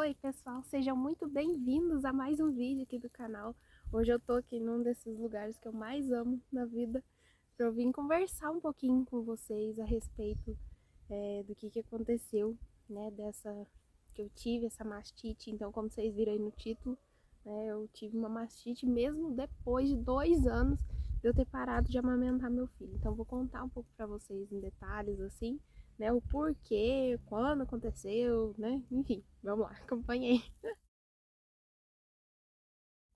Oi pessoal, sejam muito bem-vindos a mais um vídeo aqui do canal. Hoje eu tô aqui num desses lugares que eu mais amo na vida, pra eu vir conversar um pouquinho com vocês a respeito do que aconteceu, né, que eu tive essa mastite. Então, como vocês viram aí no título, né, eu tive uma mastite mesmo depois de 2 anos de eu ter parado de amamentar meu filho. Então, eu vou contar um pouco pra vocês em detalhes, assim, né, o porquê, quando aconteceu, né, enfim, vamos lá, acompanhei.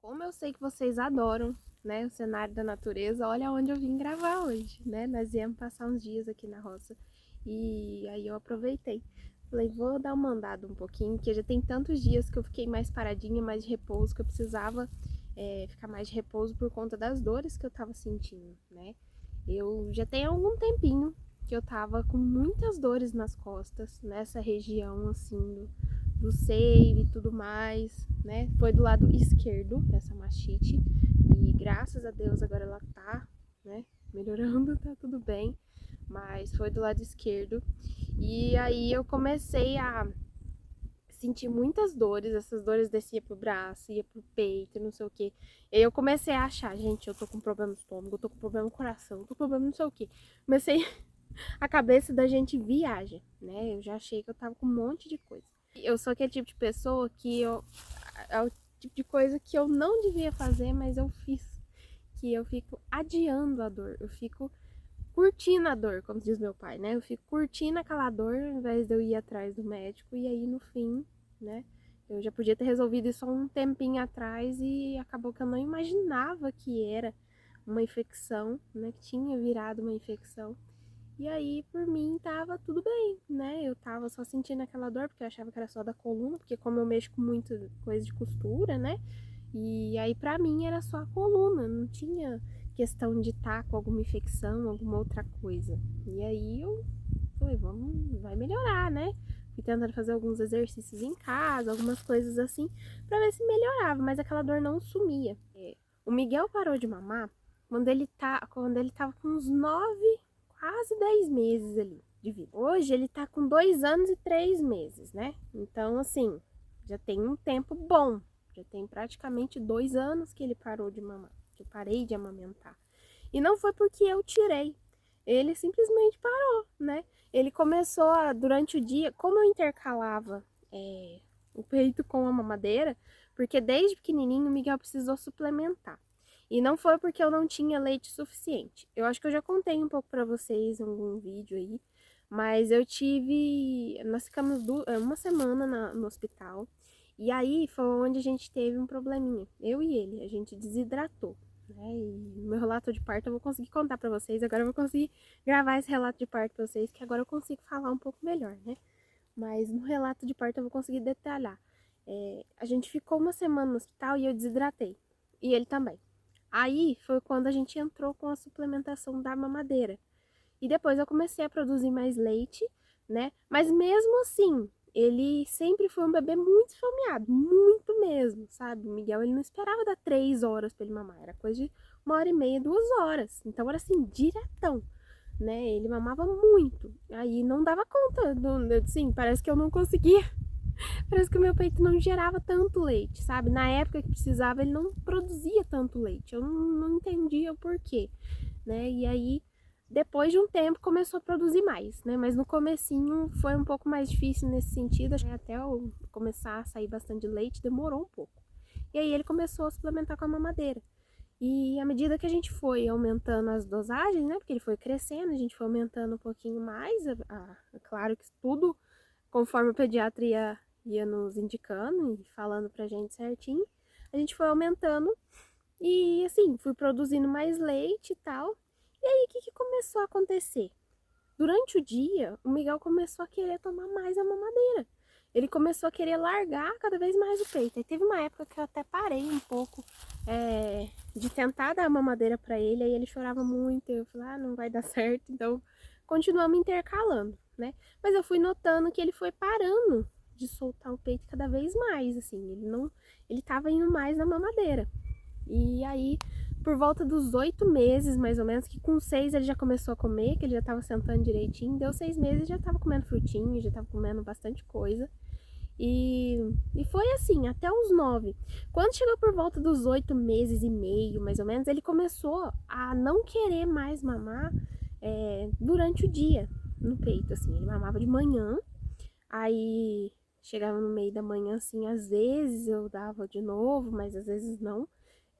Como eu sei que vocês adoram, né, o cenário da natureza, olha onde eu vim gravar hoje, né, nós viemos passar uns dias aqui na roça, e aí eu aproveitei. Falei, vou dar uma andada um pouquinho, porque já tem tantos dias que eu fiquei mais paradinha, mais de repouso, que eu precisava ficar mais de repouso por conta das dores que eu tava sentindo, né. Eu já tenho algum tempinho que eu tava com muitas dores nas costas, nessa região, assim, do seio e tudo mais, né? Foi do lado esquerdo, essa mastite, e graças a Deus agora ela tá, né, melhorando, tá tudo bem, mas foi do lado esquerdo. E aí eu comecei a sentir muitas dores, essas dores descia pro braço, ia pro peito, não sei o que. E aí eu comecei a achar, gente, eu tô com problema no estômago, eu tô com problema no coração, eu tô com problema não sei o que. Comecei, a cabeça da gente viaja, né? Eu já achei que eu tava com um monte de coisa. Eu sou aquele tipo de pessoa que é o tipo de coisa que eu não devia fazer, mas eu fiz. Que eu fico adiando a dor, eu fico curtindo a dor, como diz meu pai, né? Eu fico curtindo aquela dor ao invés de eu ir atrás do médico. E aí no fim, né? Eu já podia ter resolvido isso há um tempinho atrás e acabou que eu não imaginava que era uma infecção, né? Que tinha virado uma infecção. E aí, por mim, tava tudo bem, né? Eu tava só sentindo aquela dor, porque eu achava que era só da coluna, porque como eu mexo com muita coisa de costura, né? E aí, pra mim, era só a coluna, não tinha questão de estar com alguma infecção, alguma outra coisa. E aí, eu falei, vamos, vai melhorar, né? Fui tentando fazer alguns exercícios em casa, algumas coisas assim, pra ver se melhorava, mas aquela dor não sumia. O Miguel parou de mamar quando ele tava com uns 9, quase 10 meses ali de vida. Hoje ele tá com 2 anos e 3 meses, né? Então, assim, já tem um tempo bom. Já tem praticamente 2 anos que ele parou de mamar, que eu parei de amamentar. E não foi porque eu tirei. Ele simplesmente parou, né? Ele começou durante o dia, como eu intercalava o peito com a mamadeira, porque desde pequenininho o Miguel precisou suplementar. E não foi porque eu não tinha leite suficiente. Eu acho que eu já contei um pouco pra vocês em algum vídeo aí, mas nós ficamos uma semana no hospital, e aí foi onde a gente teve um probleminha, eu e ele, a gente desidratou, né? E no meu relato de parto eu vou conseguir contar pra vocês, agora eu vou conseguir gravar esse relato de parto pra vocês, que agora eu consigo falar um pouco melhor, né? Mas no relato de parto eu vou conseguir detalhar. A gente ficou uma semana no hospital e eu desidratei, e ele também. Aí foi quando a gente entrou com a suplementação da mamadeira. E depois eu comecei a produzir mais leite, né? Mas mesmo assim, ele sempre foi um bebê muito esfomeado, muito mesmo, sabe? O Miguel, ele não esperava dar 3 horas para ele mamar, era coisa de 1h30, 2 horas. Então era assim, diretão, né? Ele mamava muito. Aí não dava conta, assim, parece que eu não conseguia. Parece que o meu peito não gerava tanto leite, sabe? Na época que precisava, ele não produzia tanto leite. Eu não entendia o porquê, né? E aí, depois de um tempo, começou a produzir mais, né? Mas no comecinho foi um pouco mais difícil nesse sentido, né? Até eu começar a sair bastante leite, demorou um pouco. E aí ele começou a suplementar com a mamadeira. E à medida que a gente foi aumentando as dosagens, né? Porque ele foi crescendo, a gente foi aumentando um pouquinho mais. Claro que tudo conforme o pediatra ia nos indicando e falando pra gente certinho, a gente foi aumentando e assim, fui produzindo mais leite e tal. E aí, o que começou a acontecer? Durante o dia, o Miguel começou a querer tomar mais a mamadeira. Ele começou a querer largar cada vez mais o peito. Aí teve uma época que eu até parei um pouco de tentar dar a mamadeira pra ele. Aí ele chorava muito. Eu falei, não vai dar certo. Então, continuamos intercalando, né? Mas eu fui notando que ele foi parando de soltar o peito cada vez mais, assim. Ele tava indo mais na mamadeira. E aí, por volta dos 8 meses, mais ou menos, que com 6 ele já começou a comer, que ele já tava sentando direitinho, deu 6 meses e já tava comendo frutinho, já tava comendo bastante coisa. E foi assim, até os 9. Quando chegou por volta dos 8 meses e meio, mais ou menos, ele começou a não querer mais mamar durante o dia no peito, assim. Ele mamava de manhã, aí chegava no meio da manhã, assim, às vezes eu dava de novo, mas às vezes não.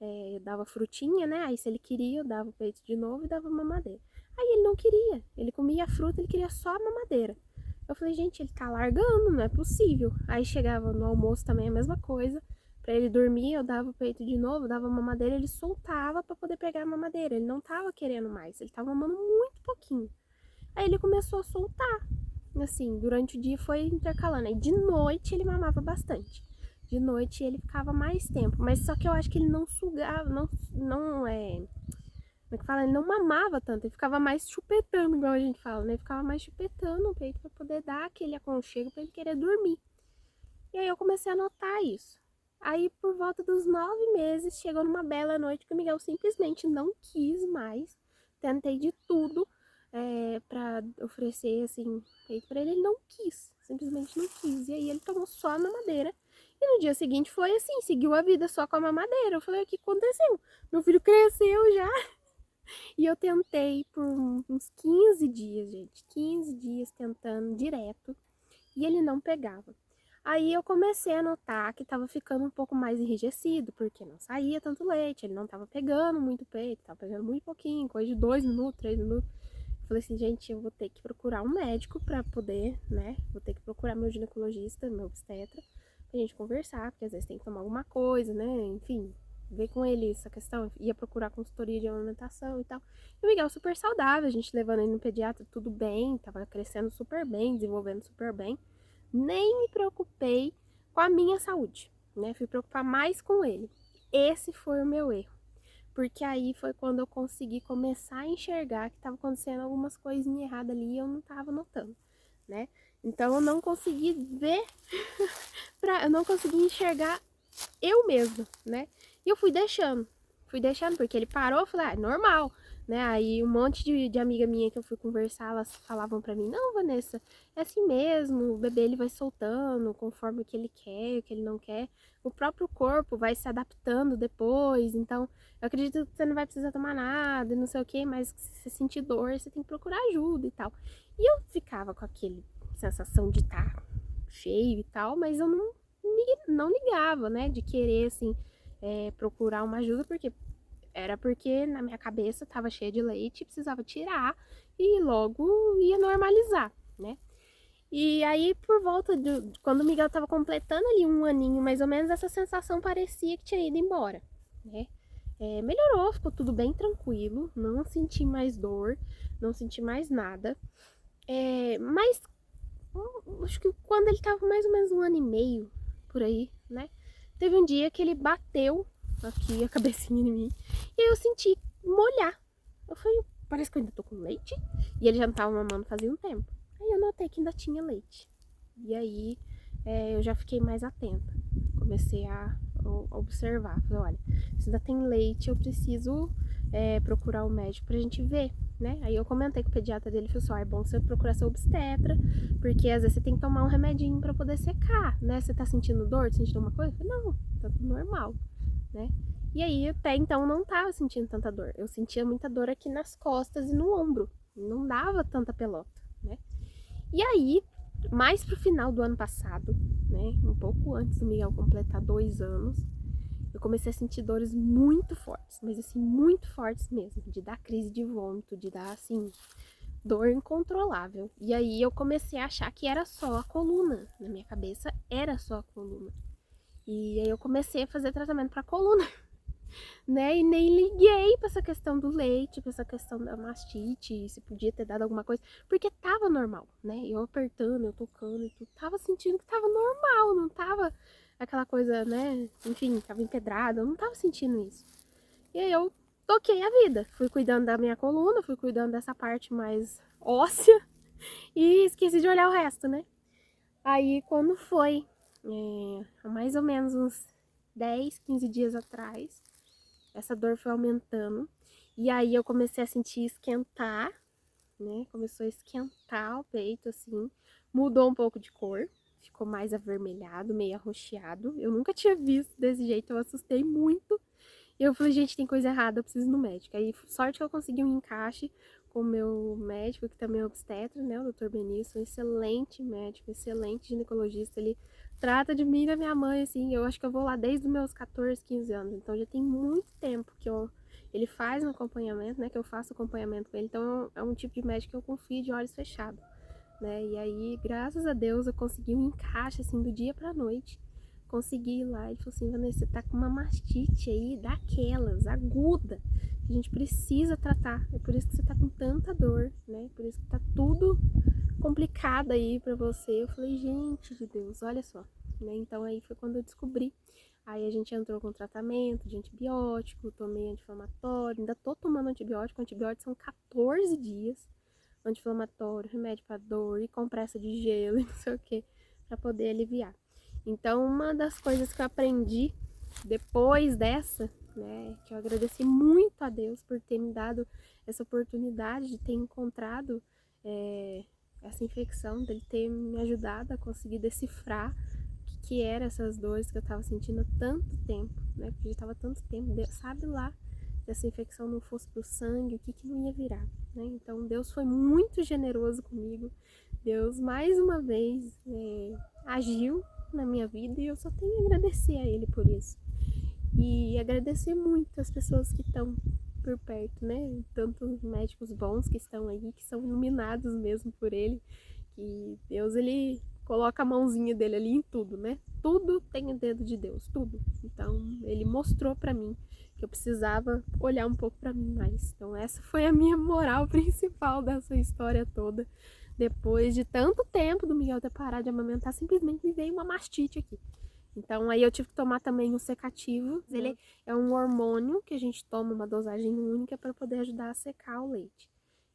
Eu dava frutinha, né? Aí se ele queria, eu dava o peito de novo e dava mamadeira. Aí ele não queria, ele comia a fruta, ele queria só a mamadeira. Eu falei, gente, ele tá largando, não é possível. Aí chegava no almoço também a mesma coisa. Pra ele dormir, eu dava o peito de novo, dava mamadeira, ele soltava pra poder pegar a mamadeira. Ele não tava querendo mais, ele tava mamando muito pouquinho. Aí ele começou a soltar. Assim, durante o dia foi intercalando. Aí de noite ele mamava bastante. De noite ele ficava mais tempo. Mas só que eu acho que ele não sugava, como é que fala? Ele não mamava tanto, ele ficava mais chupetando, igual a gente fala, né? Ele ficava mais chupetando o peito pra poder dar aquele aconchego pra ele querer dormir. E aí eu comecei a notar isso. Aí por volta dos 9 meses, chegou numa bela noite que o Miguel simplesmente não quis mais. Tentei de tudo pra oferecer, assim, peito pra ele. Ele não quis, simplesmente não quis. E aí ele tomou só a mamadeira. E no dia seguinte foi assim, seguiu a vida só com a mamadeira. Eu falei, o que aconteceu? Meu filho cresceu já. E eu tentei por uns 15 dias, gente. 15 dias tentando direto. E ele não pegava. Aí eu comecei a notar que tava ficando um pouco mais enrijecido, porque não saía tanto leite, ele não tava pegando muito peito, tava pegando muito pouquinho, coisa de 2 minutos, 3 minutos. Eu falei assim, gente, eu vou ter que procurar um médico pra poder, né? Vou ter que procurar meu ginecologista, meu obstetra, pra gente conversar, porque às vezes tem que tomar alguma coisa, né? Enfim, ver com ele essa questão. Ia procurar consultoria de alimentação e tal. E o Miguel super saudável, a gente levando ele no pediatra, tudo bem, tava crescendo super bem, desenvolvendo super bem. Nem me preocupei com a minha saúde, né? Fui preocupar mais com ele. Esse foi o meu erro. Porque aí foi quando eu consegui começar a enxergar que estava acontecendo algumas coisinhas erradas ali e eu não estava notando, né? Então eu não consegui ver, eu não consegui enxergar eu mesma, né? E eu fui deixando, porque ele parou, eu falei, ah, é normal, né? Aí um monte de amiga minha que eu fui conversar, elas falavam pra mim, não, Vanessa, é assim mesmo, o bebê ele vai soltando conforme o que ele quer, o que ele não quer, o próprio corpo vai se adaptando depois, então eu acredito que você não vai precisar tomar nada, e não sei o que, mas se você sentir dor, você tem que procurar ajuda e tal. E eu ficava com aquele sensação de estar cheio e tal, mas eu não ligava, né, de querer, assim, procurar uma ajuda, porque na minha cabeça tava cheia de leite, precisava tirar e logo ia normalizar, né? E aí, por volta de quando o Miguel tava completando ali um aninho, mais ou menos, essa sensação parecia que tinha ido embora, né? Melhorou, ficou tudo bem tranquilo, não senti mais dor, não senti mais nada. Mas acho que quando ele tava mais ou menos um ano e meio, por aí, né? Teve um dia que ele bateu aqui a cabecinha em mim e eu senti molhar. Eu falei, parece que eu ainda tô com leite. E ele já não tava mamando fazia um tempo. Aí eu notei que ainda tinha leite. E aí eu já fiquei mais atenta. Comecei a observar. Falei, olha, se ainda tem leite, eu preciso procurar o médico pra gente ver, né? Aí eu comentei com o pediatra dele, falou assim, é bom você procurar seu obstetra, porque às vezes você tem que tomar um remedinho pra poder secar, né? Você tá sentindo dor, tá sentindo alguma coisa? Eu falei, não, tá tudo normal, né? E aí, até então, não tava sentindo tanta dor. Eu sentia muita dor aqui nas costas e no ombro. Não dava tanta pelota, né? E aí, mais pro final do ano passado, né? Um pouco antes do Miguel completar 2 anos, eu comecei a sentir dores muito fortes, mas assim, muito fortes mesmo, de dar crise de vômito, de dar assim, dor incontrolável. E aí eu comecei a achar que era só a coluna, na minha cabeça era só a coluna. E aí eu comecei a fazer tratamento pra coluna, né? E nem liguei pra essa questão do leite, pra essa questão da mastite, se podia ter dado alguma coisa, porque tava normal, né? Eu apertando, eu tocando e tudo, tava sentindo que tava normal, não tava aquela coisa, né? Enfim, tava empedrada, eu não tava sentindo isso. E aí eu toquei a vida, fui cuidando da minha coluna, fui cuidando dessa parte mais óssea e esqueci de olhar o resto, né? Aí quando foi, há mais ou menos uns 10, 15 dias atrás, essa dor foi aumentando. E aí eu comecei a sentir esquentar, né? Começou a esquentar o peito, assim. Mudou um pouco de cor. ficou mais avermelhado, meio arroxeado. Eu nunca tinha visto desse jeito, eu assustei muito. E eu falei, gente, tem coisa errada, eu preciso ir no médico. Aí, sorte que eu consegui um encaixe com o meu médico, que também é obstetra, né, o Dr. Benício, um excelente médico, excelente ginecologista. Ele trata de mim e da minha mãe, assim, eu acho que eu vou lá desde os meus 14, 15 anos. Então, já tem muito tempo que ele faz um acompanhamento, né, que eu faço acompanhamento com ele. Então, é um tipo de médico que eu confio de olhos fechados, né. E aí, graças a Deus, eu consegui um encaixe, assim, do dia pra noite. Consegui ir lá, ele falou assim, Vanessa, você tá com uma mastite aí, daquelas, aguda, que a gente precisa tratar, é por isso que você tá com tanta dor, né, por isso que tá tudo complicado aí pra você. Eu falei, gente de Deus, olha só, né, então aí foi quando eu descobri. Aí a gente entrou com tratamento de antibiótico, tomei anti-inflamatório, ainda tô tomando antibiótico, são 14 dias, anti-inflamatório, remédio pra dor e compressa de gelo e não sei o que, pra poder aliviar. Então, uma das coisas que eu aprendi depois dessa, né, que eu agradeci muito a Deus por ter me dado essa oportunidade de ter encontrado essa infecção, dele ter me ajudado a conseguir decifrar o que eram essas dores que eu estava sentindo há tanto tempo, né, porque já estava tanto tempo, sabe lá, se essa infecção não fosse pro sangue, o que não ia virar, né, então Deus foi muito generoso comigo, Deus mais uma vez agiu na minha vida e eu só tenho a agradecer a ele por isso. E agradecer muito as pessoas que estão por perto, né? Tanto médicos bons que estão aí, que são iluminados mesmo por ele, que Deus, ele coloca a mãozinha dele ali em tudo, né? Tudo tem o dedo de Deus, tudo. Então, ele mostrou pra mim que eu precisava olhar um pouco pra mim mais. Então, essa foi a minha moral principal dessa história toda. Depois de tanto tempo do Miguel ter parado de amamentar, simplesmente me veio uma mastite aqui. Então aí eu tive que tomar também um secativo. Ele é um hormônio que a gente toma uma dosagem única para poder ajudar a secar o leite.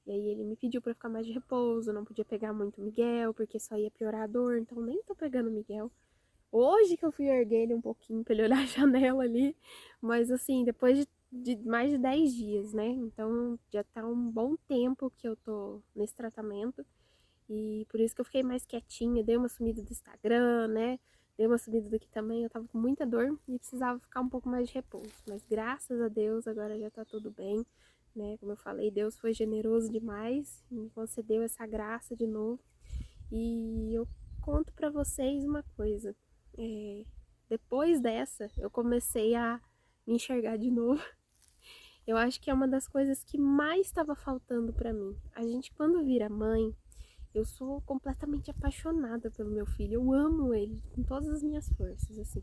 E aí ele me pediu para ficar mais de repouso, não podia pegar muito Miguel, porque só ia piorar a dor, então nem tô pegando Miguel. Hoje que eu fui erguer ele um pouquinho para ele olhar a janela ali, mas assim, depois de mais de 10 dias, né? Então já tá um bom tempo que eu tô nesse tratamento. E por isso que eu fiquei mais quietinha, dei uma sumida do Instagram, né? Dei uma sumida daqui também, eu tava com muita dor e precisava ficar um pouco mais de repouso. Mas graças a Deus agora já tá tudo bem, né? Como eu falei, Deus foi generoso demais e me concedeu essa graça de novo. E eu conto pra vocês uma coisa. Depois dessa, eu comecei a me enxergar de novo. Eu acho que é uma das coisas que mais estava faltando pra mim. A gente, quando vira mãe, eu sou completamente apaixonada pelo meu filho, eu amo ele com todas as minhas forças, assim,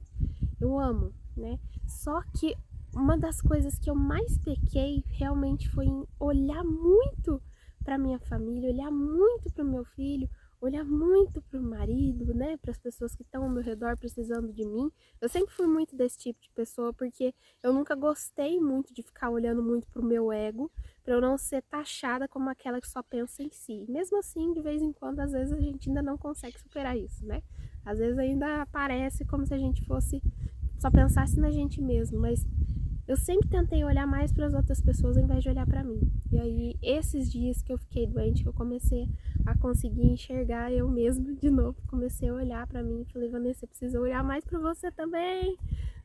eu amo, né? Só que uma das coisas que eu mais pequei realmente foi em olhar muito para minha família, olhar muito para o meu filho, olhar muito para o marido, né? Para as pessoas que estão ao meu redor precisando de mim. Eu sempre fui muito desse tipo de pessoa porque eu nunca gostei muito de ficar olhando muito para o meu ego, para eu não ser taxada como aquela que só pensa em si. Mesmo assim, de vez em quando, às vezes a gente ainda não consegue superar isso, né? Às vezes ainda parece como se a gente fosse só pensasse na gente mesmo, mas eu sempre tentei olhar mais para as outras pessoas ao invés de olhar para mim. E aí, esses dias que eu fiquei doente, que eu comecei a conseguir enxergar eu mesma de novo, comecei a olhar para mim e falei, Vanessa, você precisa olhar mais para você também.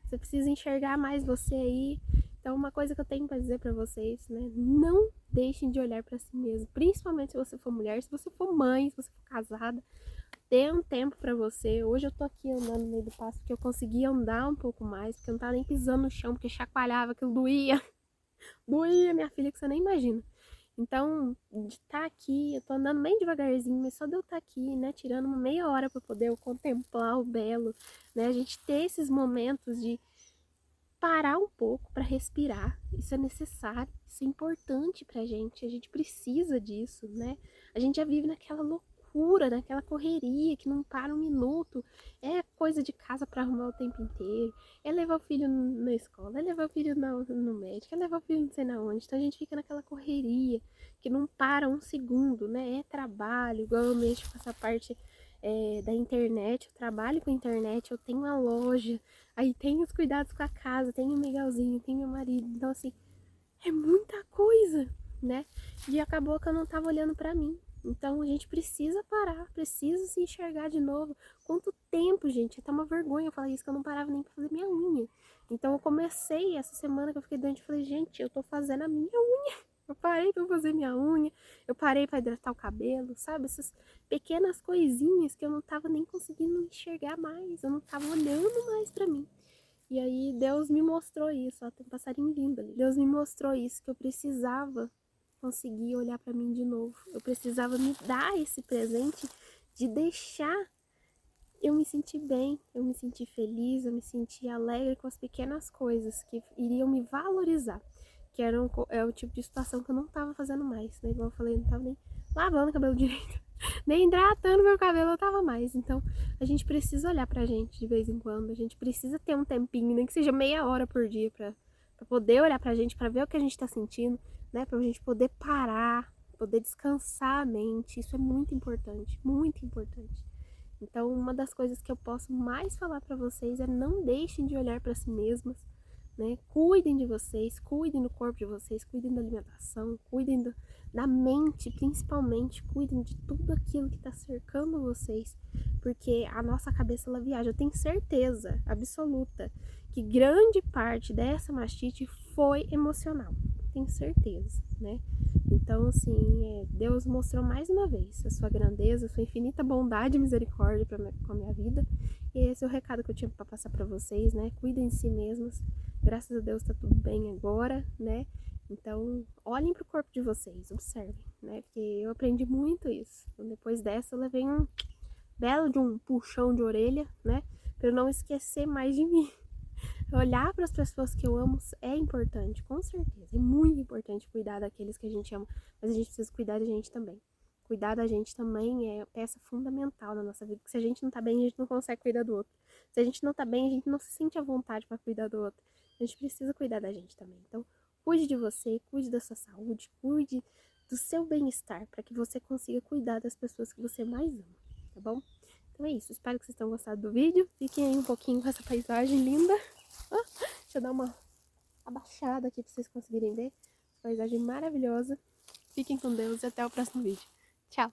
Você precisa enxergar mais você aí. Então, uma coisa que eu tenho para dizer para vocês, né? Não deixem de olhar para si mesmo, principalmente se você for mulher, se você for mãe, se você for casada. Dê um tempo pra você. Hoje eu tô aqui andando no meio do pasto porque eu consegui andar um pouco mais, porque eu não tava nem pisando no chão, porque chacoalhava, aquilo doía. Doía, minha filha, que você nem imagina. Então, de estar aqui, eu tô andando bem devagarzinho, mas só de eu estar aqui, né, tirando uma meia hora pra poder eu contemplar o belo, né, a gente ter esses momentos de parar um pouco pra respirar. Isso é necessário, isso é importante pra gente, a gente precisa disso, né? A gente já vive naquela loucura, naquela correria que não para um minuto. É coisa de casa pra arrumar o tempo inteiro, é levar o filho na escola, é levar o filho no médico, é levar o filho não sei na onde. Então a gente fica naquela correria que não para um segundo, né? É trabalho, igual eu mexo com essa parte da internet, eu trabalho com internet, eu tenho uma loja, aí tem os cuidados com a casa, tem o Miguelzinho, tem meu marido. Então, assim, é muita coisa, né? E acabou que eu não tava olhando pra mim. Então a gente precisa parar, precisa se enxergar de novo. Quanto tempo, gente? É até uma vergonha eu falar isso, que eu não parava nem pra fazer minha unha. Então eu comecei essa semana que eu fiquei doente, eu falei, gente, eu tô fazendo a minha unha. Eu parei pra fazer minha unha, eu parei pra hidratar o cabelo, sabe? Essas pequenas coisinhas que eu não tava nem conseguindo enxergar mais, eu não tava olhando mais pra mim. E aí Deus me mostrou isso, ó, tem um passarinho lindo ali. Deus me mostrou isso, que eu precisava conseguir olhar pra mim de novo. Eu precisava me dar esse presente de deixar eu me sentir bem, eu me sentir feliz, eu me sentir alegre com as pequenas coisas que iriam me valorizar. Que é o tipo de situação que eu não tava fazendo mais, né? Igual eu falei, eu não tava nem lavando o cabelo direito, nem hidratando meu cabelo eu tava mais. Então, a gente precisa olhar pra gente de vez em quando, a gente precisa ter um tempinho, nem que seja meia hora por dia pra poder olhar pra gente, pra ver o que a gente tá sentindo, né? Pra gente poder parar, poder descansar a mente. Isso é muito importante, muito importante. Então, uma das coisas que eu posso mais falar para vocês é não deixem de olhar para si mesmas, né? Cuidem de vocês, cuidem do corpo de vocês, cuidem da alimentação, cuidem da mente, principalmente, cuidem de tudo aquilo que está cercando vocês, porque a nossa cabeça ela viaja. Eu tenho certeza absoluta que grande parte dessa mastite foi emocional, tenho certeza, né? Então, assim, Deus mostrou mais uma vez a sua grandeza, a sua infinita bondade e misericórdia com a minha vida. E esse é o recado que eu tinha para passar para vocês, né? Cuidem de si mesmos. Graças a Deus tá tudo bem agora, né? Então, olhem pro corpo de vocês, observem, né? Porque eu aprendi muito isso. Então, depois dessa, eu levei um belo de um puxão de orelha, né? Para eu não esquecer mais de mim. Olhar para as pessoas que eu amo é importante, com certeza. É muito importante cuidar daqueles que a gente ama, mas a gente precisa cuidar da gente também. Cuidar da gente também é peça fundamental na nossa vida, porque se a gente não tá bem, a gente não consegue cuidar do outro. Se a gente não tá bem, a gente não se sente à vontade para cuidar do outro. A gente precisa cuidar da gente também. Então, cuide de você, cuide da sua saúde, cuide do seu bem-estar, para que você consiga cuidar das pessoas que você mais ama, tá bom? Então é isso, espero que vocês tenham gostado do vídeo. Fiquem aí um pouquinho com essa paisagem linda. Deixa eu dar uma abaixada aqui pra vocês conseguirem ver. Paisagem maravilhosa. Fiquem com Deus e até o próximo vídeo. Tchau!